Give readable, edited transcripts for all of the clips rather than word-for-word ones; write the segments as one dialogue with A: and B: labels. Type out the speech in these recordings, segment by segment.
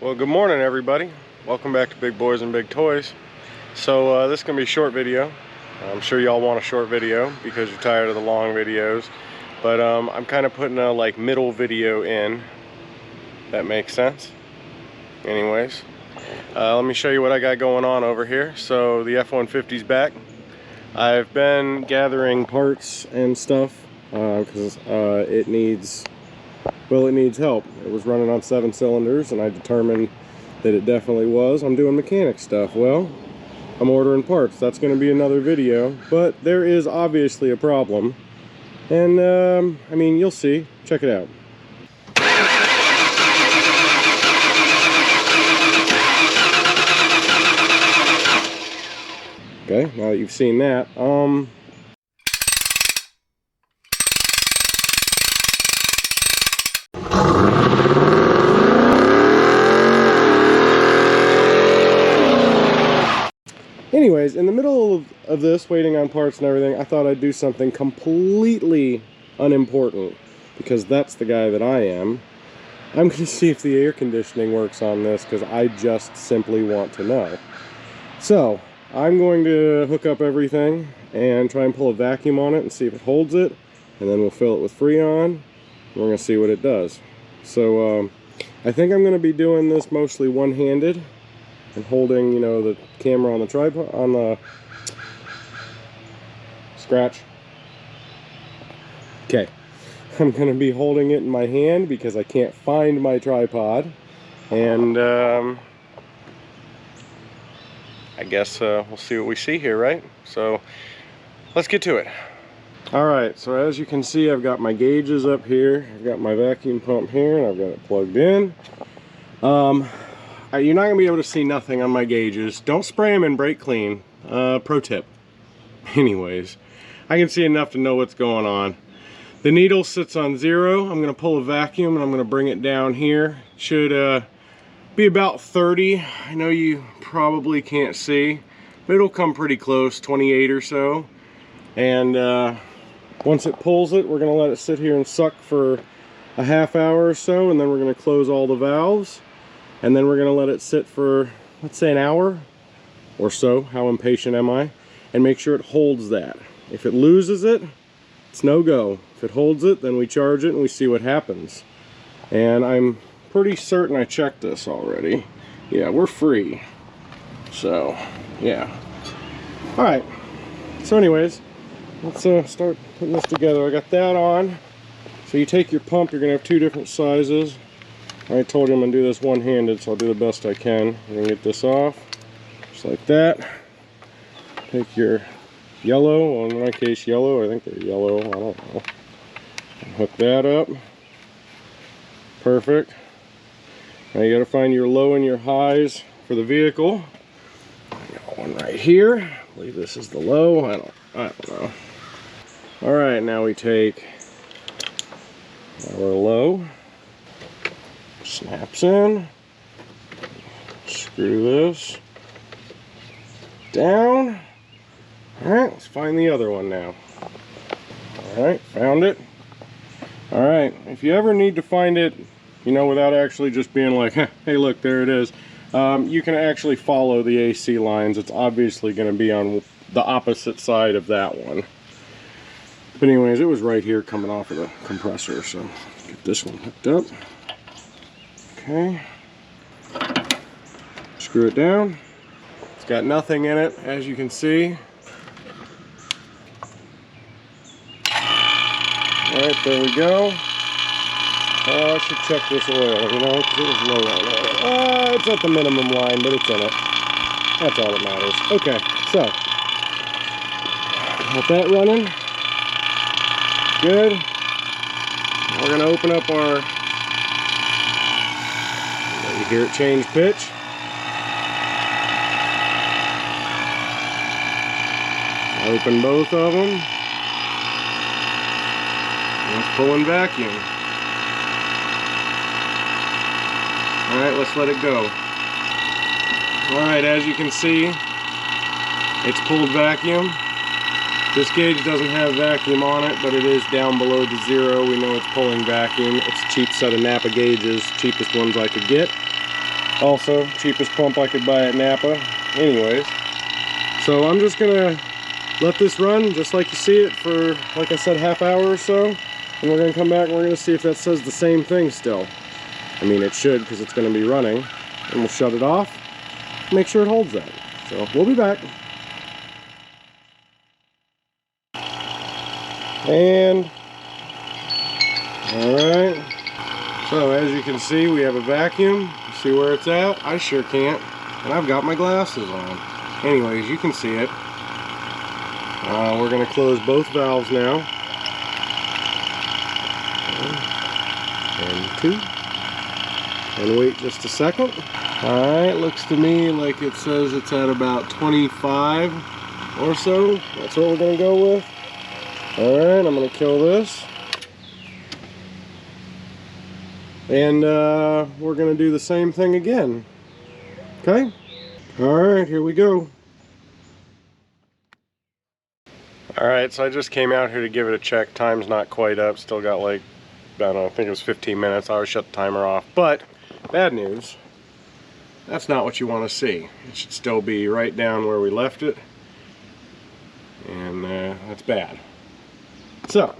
A: Well, good morning everybody. Welcome back to Big Boys and Big Toys. So this is going to be a short video. I'm sure y'all want a short video because you're tired of the long videos. But I'm kind of putting a middle video in. That makes sense. Anyways, let me show you what I got going on over here. So the F-150's back. I've been gathering parts and stuff because it needs help. It was running on 7 cylinders and I determined that it definitely was. I'm doing mechanic stuff. Well, I'm ordering parts. That's going to be another video, but there is obviously a problem. And I mean, you'll see. Check it out. Okay, now that you've seen that, anyways, in the middle of this, waiting on parts and everything, I thought I'd do something completely unimportant, because that's the guy that I am. I'm going to see if the air conditioning works on this, because I just simply want to know. So, I'm going to hook up everything and try and pull a vacuum on it and see if it holds it, and then we'll fill it with Freon, and we're going to see what it does. So, I think I'm going to be doing this mostly one-handed, and holding, you know, the camera on the tripod, on the scratch. Okay, I'm going to be holding it in my hand because I can't find my tripod, and I guess we'll see what we see here, right? So let's get to it. Alright, so as you can see, I've got my gauges up here, I've got my vacuum pump here, and I've got it plugged in. You're not going to be able to see nothing on my gauges. Don't spray them in brake clean. Pro tip. Anyways, I can see enough to know what's going on. The needle sits on 0. I'm going to pull a vacuum and I'm going to bring it down here. It should be about 30. I know you probably can't see, but it'll come pretty close, 28 or so. And once it pulls it, we're going to let it sit here and suck for a half hour or so, and then we're going to close all the valves. And then we're going to let it sit for, let's say, an hour or so. How impatient am I? And make sure it holds that. If it loses it, it's no go. If it holds it, then we charge it and we see what happens. And I'm pretty certain I checked this already. Yeah, we're free. So, yeah. Alright. So anyways, let's start putting this together. I got that on. So you take your pump, you're going to have 2 different sizes. I told you I'm going to do this one-handed, so I'll do the best I can. I'm going to get this off, just like that. Take your yellow, well in my case yellow, I think they're yellow, I don't know. And hook that up. Perfect. Now you got to find your low and your highs for the vehicle. I got one right here. I believe this is the low, I don't know. Alright, now we take our low. Snaps in. Screw this down. Alright, let's find the other one now. Alright, found it. Alright, if you ever need to find it, you know, without actually just being like, hey look, there it is, you can actually follow the AC lines. It's obviously going to be on the opposite side of that one. But anyways, it was right here coming off of the compressor, so get this one hooked up. Okay, screw it down. It's got nothing in it, as you can see. Alright, there we go. I should check this oil, you know, because it was low on oil. It's at the minimum line, but it's in it. That's all that matters. Okay, so, got that running. Good. Now we're going to open up our... You hear it change pitch. Open both of them. Let's pull and vacuum. Alright, let's let it go. Alright, as you can see, it's pulled vacuum. This gauge doesn't have vacuum on it, but it is down below the 0. We know it's pulling vacuum. It's a cheap set of Napa gauges, cheapest ones I could get. Also, cheapest pump I could buy at Napa. Anyways, so I'm just gonna let this run just like you see it for, like I said, half hour or so. And we're gonna come back and we're gonna see if that says the same thing still. I mean, it should, because it's gonna be running. And we'll shut it off, make sure it holds that. So we'll be back. And, all right. So as you can see, we have a vacuum. See where it's at? I sure can't. And I've got my glasses on. Anyways, you can see it. We're going to close both valves now. 1 and 2. And wait just a second. Alright, looks to me like it says it's at about 25 or so. That's what we're going to go with. Alright, I'm going to kill this. And we're going to do the same thing again. Okay? Alright, here we go. Alright, so I just came out here to give it a check. Time's not quite up. Still got like, I don't know, I think it was 15 minutes. I always shut the timer off. But, bad news. That's not what you want to see. It should still be right down where we left it. And that's bad. So,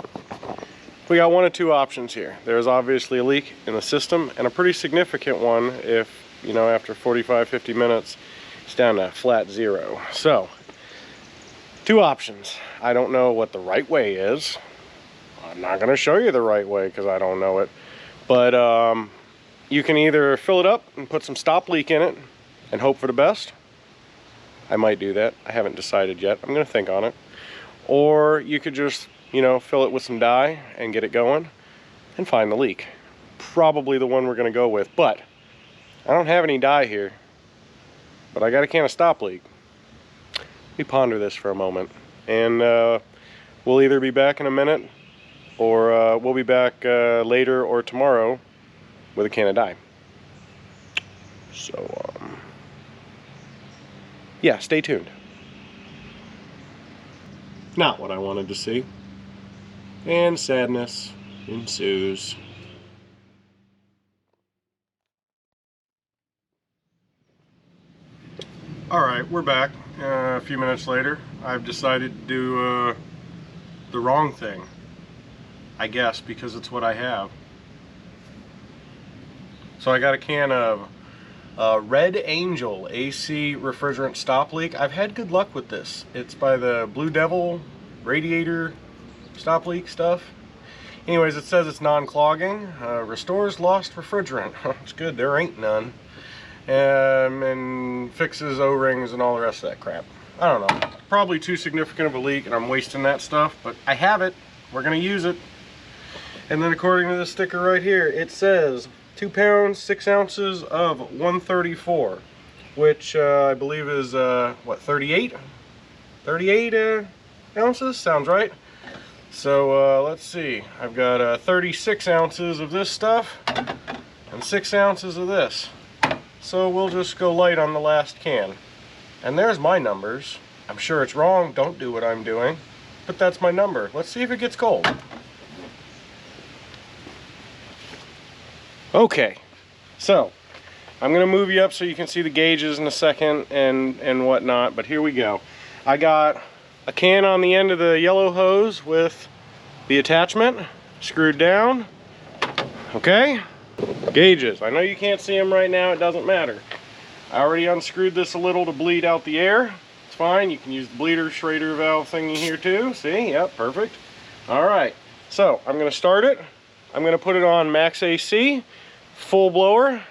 A: we got one of two options here. There's obviously a leak in the system, and a pretty significant one if, you know, after 45-50 minutes, it's down to flat zero. So, two options. I don't know what the right way is. I'm not going to show you the right way because I don't know it. But you can either fill it up and put some stop leak in it and hope for the best. I might do that. I haven't decided yet. I'm going to think on it. Or you could just, you know, fill it with some dye and get it going and find the leak. Probably the one we're going to go with. But I don't have any dye here. But I got a can of stop leak. We ponder this for a moment. And we'll either be back in a minute or we'll be back later or tomorrow with a can of dye. So, yeah, stay tuned. Not what I wanted to see. And sadness ensues. Alright, we're back. A few minutes later. I've decided to do the wrong thing. I guess, because it's what I have. So I got a can of Red Angel AC refrigerant stop leak. I've had good luck with this. It's by the Blue Devil radiator stop leak stuff. Anyways, it says it's non-clogging, restores lost refrigerant. It's good, there ain't none. And fixes O-rings and all the rest of that crap. I don't know, probably too significant of a leak and I'm wasting that stuff, but I have it, we're gonna use it. And then according to this sticker right here, it says 2 pounds, 6 ounces of 134, which I believe is, what, 38? 38 ounces? Sounds right. So let's see, I've got 36 ounces of this stuff and 6 ounces of this. So we'll just go light on the last can. And there's my numbers. I'm sure it's wrong, don't do what I'm doing, but that's my number. Let's see if it gets cold. Okay, so I'm gonna move you up so you can see the gauges in a second and whatnot, but here we go. I got a can on the end of the yellow hose with the attachment screwed down. Okay, gauges. I know you can't see them right now, it doesn't matter. I already unscrewed this a little to bleed out the air. It's fine, you can use the bleeder Schrader valve thingy here too. See, yep, perfect. All right, so I'm gonna start it. I'm gonna put it on max AC, full blower,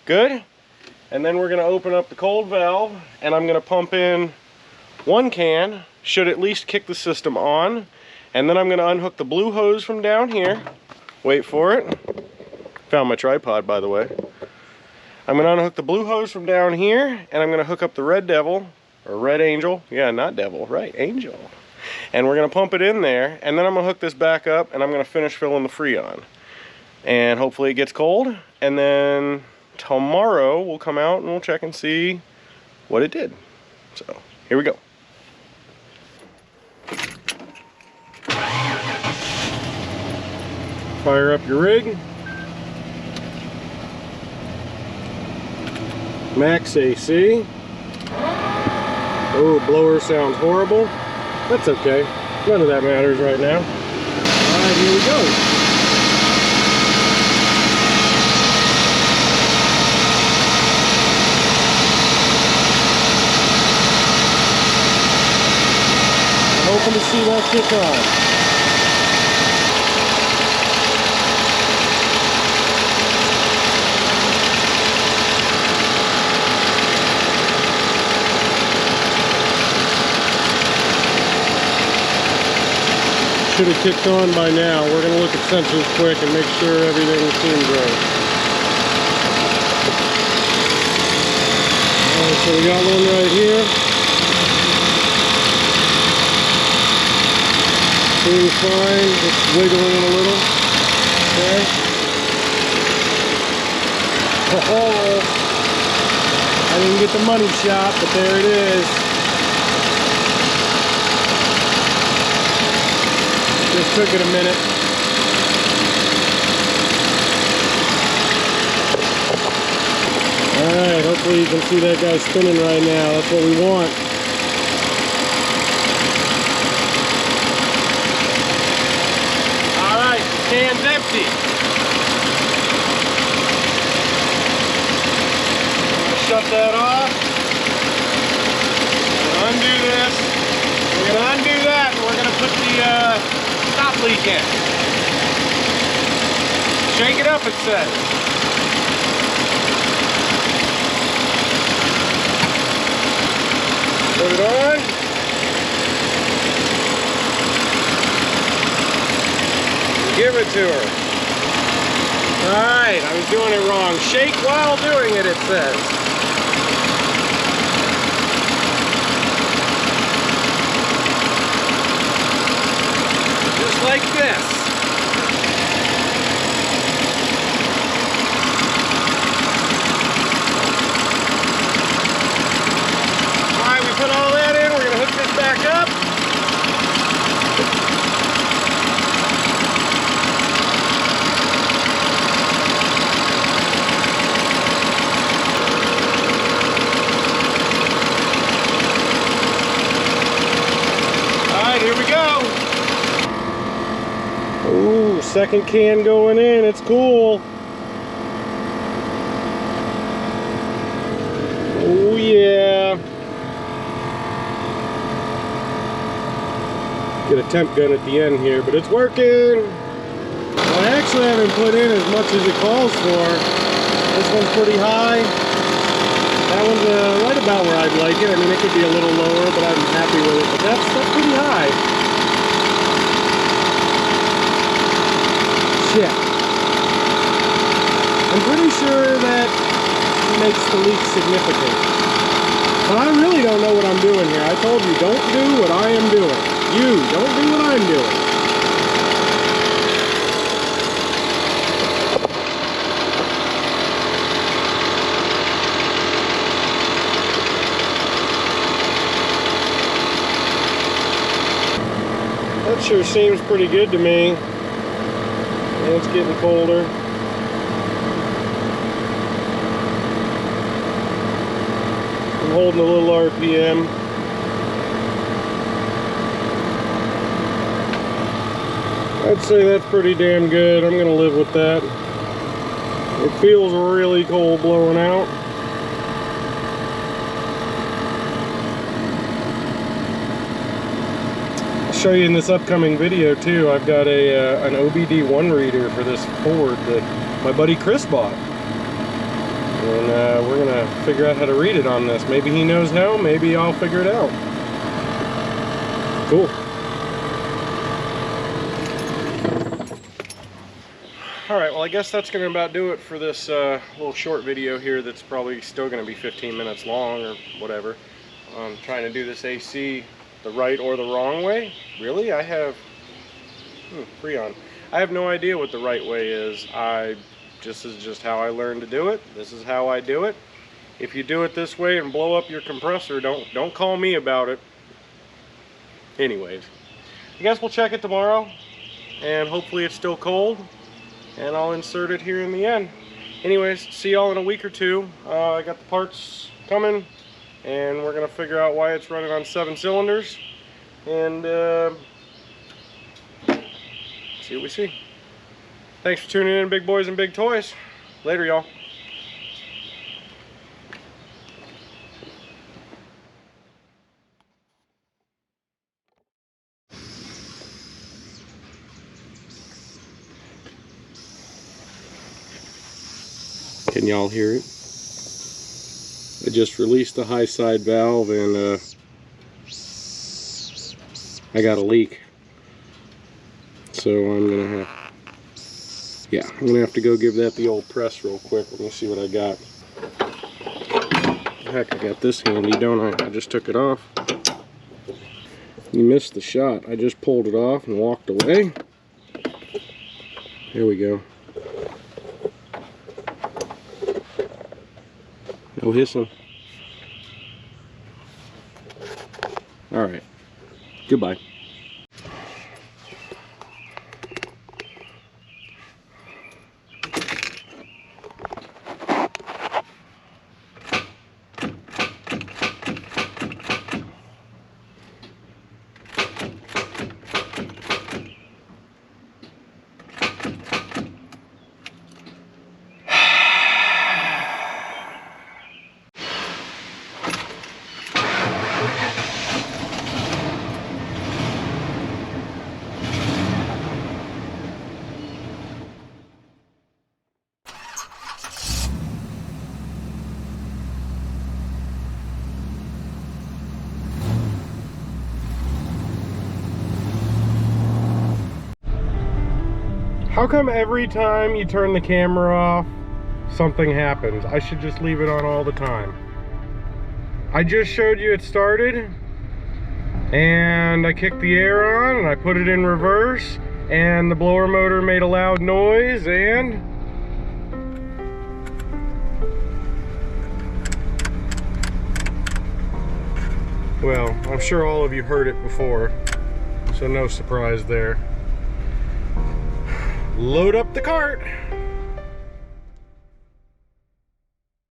A: good. And then we're gonna open up the cold valve and I'm gonna pump in 1 can, should at least kick the system on. And then I'm gonna unhook the blue hose from down here. Wait for it. Found my tripod, by the way. I'm gonna unhook the blue hose from down here and I'm gonna hook up the Red Devil, or Red Angel. Yeah, not Devil, right, Angel. And we're gonna pump it in there and then I'm gonna hook this back up and I'm gonna finish filling the Freon. And hopefully it gets cold, and then tomorrow we'll come out and we'll check and see what it did. So, here we go. Fire up your rig. Max AC. Oh, blower sounds horrible. That's okay. None of that matters right now. Alright, here we go. Hoping to see that kick on. Should have kicked on by now. We're going to look at sensors quick and make sure everything seems right. Alright, so we got one right here. Seems fine. It's wiggling a little. Okay. Oh, I didn't get the money shot, but there it is. Just took it a minute. Alright, hopefully you can see that guy spinning right now. That's what we want. Alright, can's empty. Shut that off. Undo this. We're going to undo that and we're going to put the stop leak in. Shake it up, it says. Put it on. Give it to her. Alright, I was doing it wrong. Shake while doing it, it says. Like this. Alright, we put all that in. We're going to hook this back up. Alright, here we go. Ooh, second can going in. It's cool. Oh yeah. Get a temp gun at the end here, but it's working. Well, I actually haven't put in as much as it calls for. This one's pretty high. That one's right about where I'd like it. I mean, it could be a little lower, but I'm happy with it. But that's pretty high. Yeah. I'm pretty sure that makes the leak significant. But I really don't know what I'm doing here. I told you, don't do what I am doing. You, don't do what I'm doing. That sure seems pretty good to me. It's getting colder. I'm holding a little RPM. I'd say that's pretty damn good. I'm gonna live with that. It feels really cold blowing out. Show you in this upcoming video too. I've got an OBD1 reader for this Ford that my buddy Chris bought, and we're gonna figure out how to read it on this. Maybe he knows how, maybe I'll figure it out. Cool. Alright, well I guess that's gonna about do it for this little short video here that's probably still gonna be 15 minutes long or whatever. I'm trying to do this AC the right or the wrong way. Really? I have Freon. I have no idea what the right way is. This is just how I learned to do it. This is how I do it. If you do it this way and blow up your compressor, don't call me about it. Anyways, I guess we'll check it tomorrow, and hopefully it's still cold, and I'll insert it here in the end. Anyways, see y'all in a week or two. I got the parts coming, and we're gonna figure out why it's running on 7 cylinders, and see what we see. Thanks for tuning in, big boys and big toys. Later, y'all. Can y'all hear it? I just released the high side valve, and I got a leak. So I'm gonna have to go give that the old press real quick. Let me see what I got. Heck, I got this handy, don't I? I just took it off. You missed the shot. I just pulled it off and walked away. Here we go. No hissing. Alright. Goodbye. How come every time you turn the camera off, something happens? I should just leave it on all the time. I just showed you it started, and I kicked the air on, and I put it in reverse, and the blower motor made a loud noise, and... well, I'm sure all of you heard it before, so no surprise there. Load up the cart.